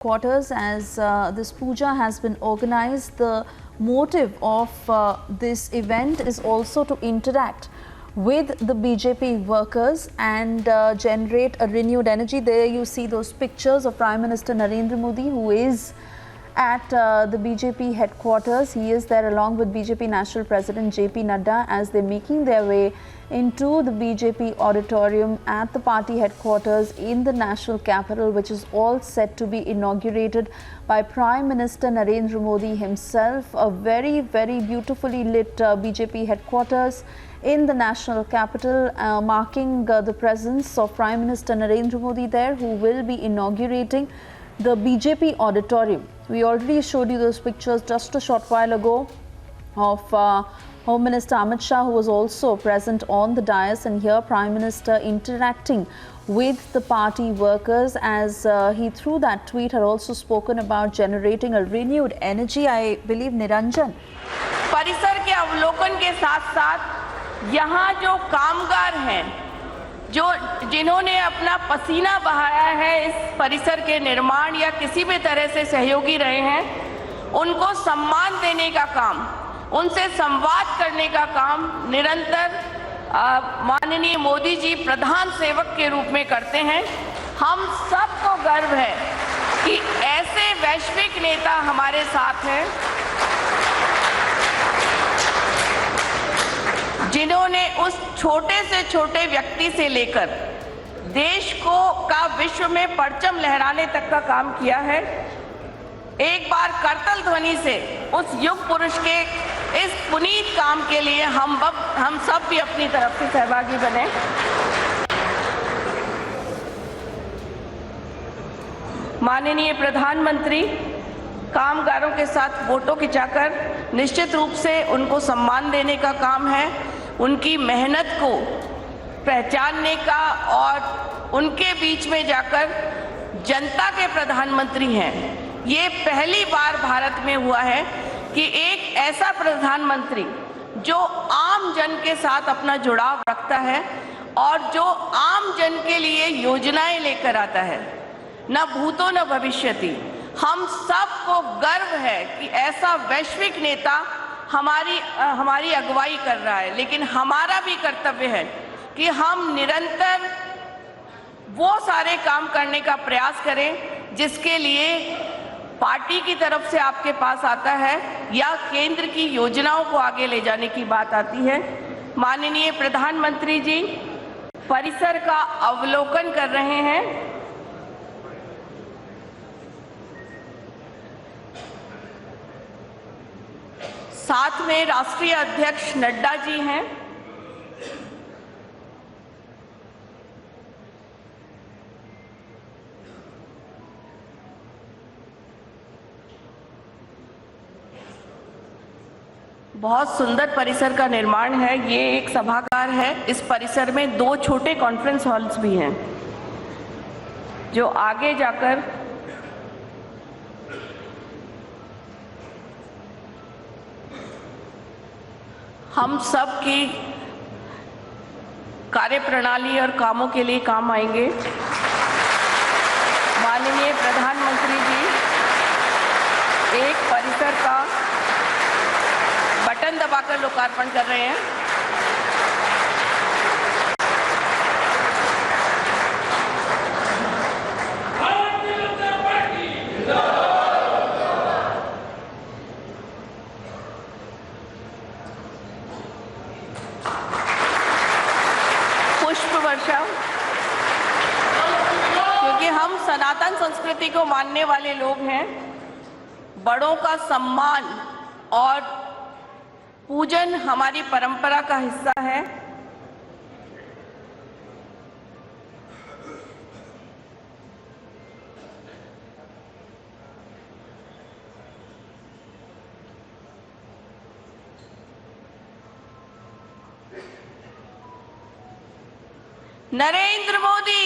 Quarters as this puja has been organized. The motive of this event is also to interact with the BJP workers and generate a renewed energy. There you see those pictures of Prime Minister Narendra Modi, who is at the BJP headquarters. He is there along with BJP National President JP Nadda as they're making their way into the BJP auditorium at the party headquarters in the national capital, which is all set to be inaugurated by Prime Minister Narendra Modi himself. A very, very beautifully lit BJP headquarters in the national capital, marking the presence of Prime Minister Narendra Modi there, who will be inaugurating the BJP auditorium. We already showed you those pictures just a short while ago of Home Minister Amit Shah, who was also present on the dais, and here Prime Minister interacting with the party workers as he through that tweet had also spoken about generating a renewed energy. I believe Niranjan. परिसर के अवलोकन के साथ साथ यहाँ जो कामगार हैं, जिन्होंने अपना पसीना बहाया है इस परिसर के निर्माण या किसी भी तरह से सहयोगी रहे हैं, उनको सम्मान देने का काम, उनसे संवाद करने का काम निरंतर माननीय मोदी जी प्रधान सेवक के रूप में करते हैं। हम सबको गर्व है कि ऐसे वैश्विक नेता हमारे साथ हैं, जिन्होंने उस छोटे से छोटे व्यक्ति से लेकर देश का विश्व में परचम लहराने तक का काम किया है। एक बार करतल ध्वनि से उस युग पुरुष के इस पुनीत काम के लिए हम सब भी अपनी तरफ से सहभागी बने। माननीय प्रधानमंत्री कामगारों के साथ फोटो खिंचाकर निश्चित रूप से उनको सम्मान देने का काम है, उनकी मेहनत को पहचानने का और उनके बीच में जाकर जनता के प्रधानमंत्री हैं। ये पहली बार भारत में हुआ है कि एक ऐसा प्रधानमंत्री जो आम जन के साथ अपना जुड़ाव रखता है और जो आम जन के लिए योजनाएं लेकर आता है, न भूतो न भविष्यति। हम सबको गर्व है कि ऐसा वैश्विक नेता हमारी अगुवाई कर रहा है, लेकिन हमारा भी कर्तव्य है कि हम निरंतर वो सारे काम करने का प्रयास करें जिसके लिए पार्टी की तरफ से आपके पास आता है या केंद्र की योजनाओं को आगे ले जाने की बात आती है। माननीय प्रधानमंत्री जी परिसर का अवलोकन कर रहे हैं। साथ में राष्ट्रीय अध्यक्ष नड्डा जी हैं। बहुत सुंदर परिसर का निर्माण है। ये एक सभागार है। इस परिसर में 2 छोटे कॉन्फ्रेंस हॉल्स भी हैं, जो आगे जाकर हम सब की कार्यप्रणाली और कामों के लिए काम आएंगे। माननीय प्रधानमंत्री जी एक परिसर का बटन दबाकर लोकार्पण कर रहे हैं। पुष्प वर्षा, क्योंकि हम सनातन संस्कृति को मानने वाले लोग हैं। बड़ों का सम्मान और पूजन हमारी परंपरा का हिस्सा है। नरेंद्र मोदी।